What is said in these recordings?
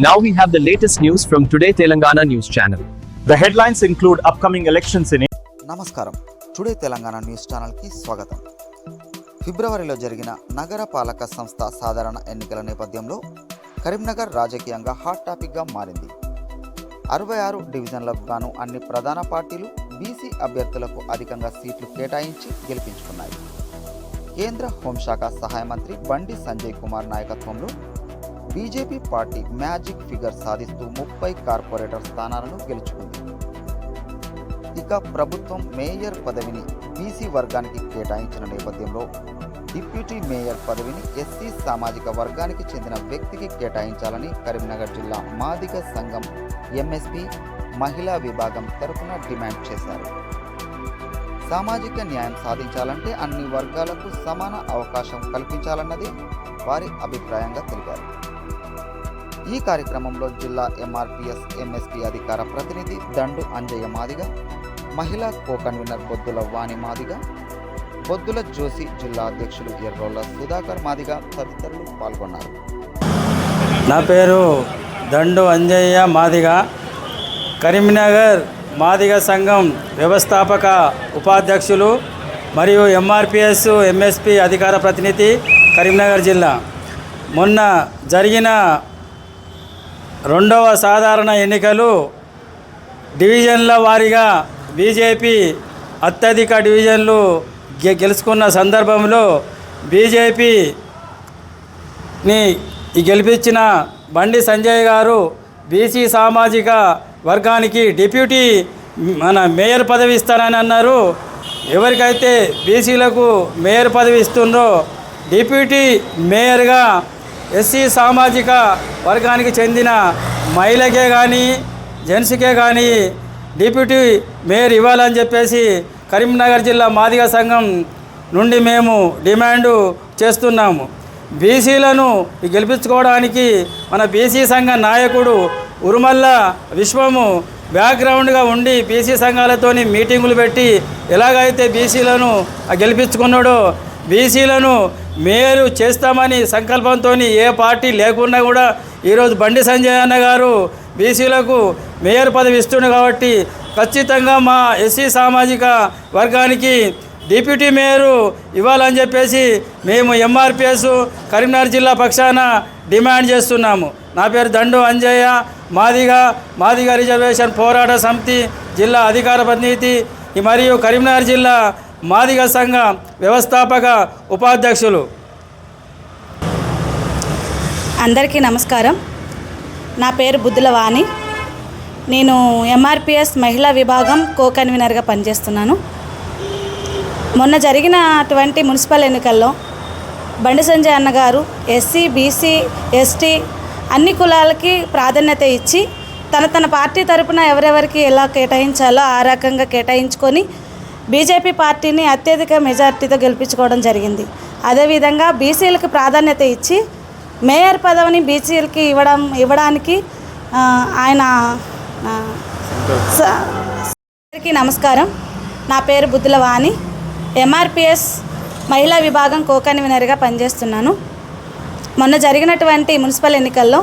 Now we have the latest news from Today Telangana News Channel. The headlines include upcoming elections in నమస్కారం. Today Telangana news ఛానల్కి స్వాగతం. ఫిబ్రవరిలో జరిగిన నగర పాలక సంస్థ సాధారణ ఎన్నికల నేపథ్యంలో కరీంనగర్ రాజకీయంగా హాట్ టాపిక్గా మారింది. 66 డివిజన్లకు గాను అన్ని ప్రధాన పార్టీలు బీసీ అభ్యర్థులకు అధికంగా సీట్లు కేటాయించి గెలిపించుకున్నాయి. కేంద్ర హోంశాఖ సహాయ మంత్రి బండి సంజయ్ కుమార్ నాయకత్వంలో బీజేపీ పార్టీ మ్యాజిక్ ఫిగర్ సాధిస్తూ 30 కార్పొరేటర్ స్థానాలను గెలుచుకుంది. ఇక ప్రభుత్వం మేయర్ పదవిని బీసీ వర్గానికి కేటాయించిన నేపథ్యంలో డిప్యూటీ మేయర్ పదవిని ఎస్సీ సామాజిక వర్గానికి చెందిన వ్యక్తికి కేటాయించాలని కరీంనగర్ జిల్లా మాదిగ సంఘం ఎంఎస్పీ మహిళా విభాగం తరఫున డిమాండ్ చేశారు. సామాజిక న్యాయం సాధించాలంటే అన్ని వర్గాలకు సమాన అవకాశం కల్పించాలన్నది వారి అభిప్రాయంగా తెలిపారు. ఈ కార్యక్రమంలో జిల్లా ఎంఆర్పిఎస్ ఎంఎస్పీ అధికార ప్రతినిధి దండు అంజయ్య మాదిగ, మహిళా కో-కన్వీనర్ బొద్దుల వాణి మాదిగ, బొద్దుల జోసి జిల్లా అధ్యక్షులు ఎర్రోళ్ల సుధాకర్ మాదిగ తదితరులు పాల్గొన్నారు. నా పేరు దండు అంజయ్య మాదిగ, కరీంనగర్ మాదిగ సంఘం వ్యవస్థాపక ఉపాధ్యక్షులు మరియు ఎంఆర్పిఎస్ ఎంఎస్పీ అధికార ప్రతినిధి కరీంనగర్ జిల్లా. మొన్న జరిగిన 2వ సాధారణ ఎన్నికలు డివిజన్ల వారీగా బీజేపీ అత్యధిక డివిజన్లు గెలుచుకున్న సందర్భంలో బీజేపీని గెలిపించిన బండి సంజయ్ గారు బీసీ సామాజిక వర్గానికి డిప్యూటీ మేయర్ పదవి ఇస్తారని అన్నారు. ఎవరికైతే బీసీలకు మేయర్ పదవి ఇస్తుందో డిప్యూటీ మేయర్గా ఎస్సీ సామాజిక వర్గానికి చెందిన మహిళకే కానీ జెంట్స్కే కానీ డిప్యూటీ మేయర్ ఇవ్వాలని చెప్పేసి కరీంనగర్ జిల్లా మాదిగ సంఘం నుండి మేము డిమాండు చేస్తున్నాము. బీసీలను గెలిపించుకోవడానికి మన బీసీ సంఘ నాయకుడు ఉరుమల్ల విశ్వము బ్యాక్గ్రౌండ్గా ఉండి బీసీ సంఘాలతోని మీటింగులు పెట్టి ఎలాగైతే బీసీలను గెలిపించుకున్నాడో బీసీలను మేయర్ చేస్తామని సంకల్పంతో ఏ పార్టీ లేకున్నా కూడా ఈరోజు బండి సంజయ్ అన్న గారు బీసీలకు మేయర్ పదవి ఇస్తుండే కాబట్టి ఖచ్చితంగా మా ఎస్సీ సామాజిక వర్గానికి డిప్యూటీ మేయరు ఇవ్వాలని చెప్పేసి మేము ఎంఆర్పిఎస్ కరీంనగర్ జిల్లా పక్షాన డిమాండ్ చేస్తున్నాము. నా పేరు దండు అంజయ్య మాదిగ రిజర్వేషన్ పోరాట సమితి జిల్లా అధికార ప్రతినిధి మరియు కరీంనగర్ జిల్లా మాదిగ సంఘ వ్యవస్థాపక ఉపాధ్యక్షులు. అందరికీ నమస్కారం. నా పేరు బుద్దుల వాణి. నేను ఎంఆర్పిఎస్ మహిళా విభాగం కో-కన్వీనర్గా పనిచేస్తున్నాను. మొన్న జరిగిన అటువంటి మున్సిపల్ ఎన్నికల్లో బండి సంజయ్ అన్నగారు ఎస్సీ బీసీ ఎస్టీ అన్ని కులాలకి ప్రాధాన్యత ఇచ్చి తన పార్టీ తరపున ఎవరెవరికి ఎలా కేటాయించాలో ఆ రకంగా కేటాయించుకొని బీజేపీ పార్టీని అత్యధిక మెజార్టీతో గెలిపించుకోవడం జరిగింది. అదేవిధంగా బీసీలకు ప్రాధాన్యత ఇచ్చి మేయర్ పదవిని బీసీలకి ఇవ్వడానికి ఆయన అందరికీ నమస్కారం. నా పేరు బుద్దుల వాణి, ఎంఆర్పిఎస్ మహిళా విభాగం కో-కన్వీనర్గా పనిచేస్తున్నాను. మొన్న జరిగినటువంటి మున్సిపల్ ఎన్నికల్లో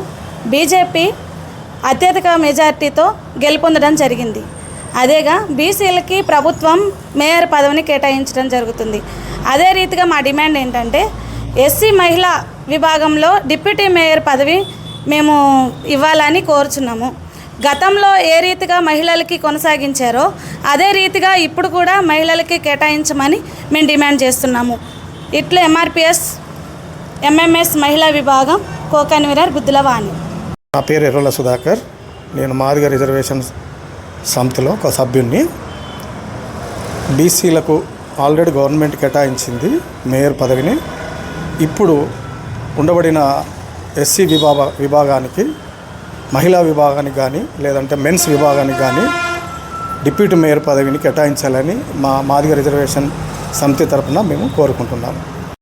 బీజేపీ అత్యధిక మెజార్టీతో గెలుపొందడం జరిగింది. అదేగా బీసీలకి ప్రభుత్వం మేయర్ పదవిని కేటాయించడం జరుగుతుంది. అదే రీతిగా మా డిమాండ్ ఏంటంటే ఎస్సీ మహిళా విభాగంలో డిప్యూటీ మేయర్ పదవి మేము ఇవ్వాలని కోరుచున్నాము. గతంలో ఏ రీతిగా మహిళలకి కొనసాగించారో అదే రీతిగా ఇప్పుడు కూడా మహిళలకి కేటాయించమని మేము డిమాండ్ చేస్తున్నాము. ఇట్లా ఎంఆర్పిఎస్ ఎంఎంఎస్ మహిళా విభాగం కో-కన్వీనర్ బుద్దుల వాణి. నా పేరు ఎర్రోళ్ల సుధాకర్. నేను మాదిగ రిజర్వేషన్ సమితిలో ఒక సభ్యుడిని. బీసీలకు ఆల్రెడీ గవర్నమెంట్ కేటాయించింది మేయర్ పదవిని. ఇప్పుడు ఉండబడిన ఎస్సీ విభాగానికి మహిళా విభాగానికి కానీ లేదంటే మెన్స్ విభాగానికి కానీ డిప్యూటీ మేయర్ పదవిని కేటాయించాలని మా మాదిగ రిజర్వేషన్ సమితి తరఫున మేము కోరుకుంటున్నాము.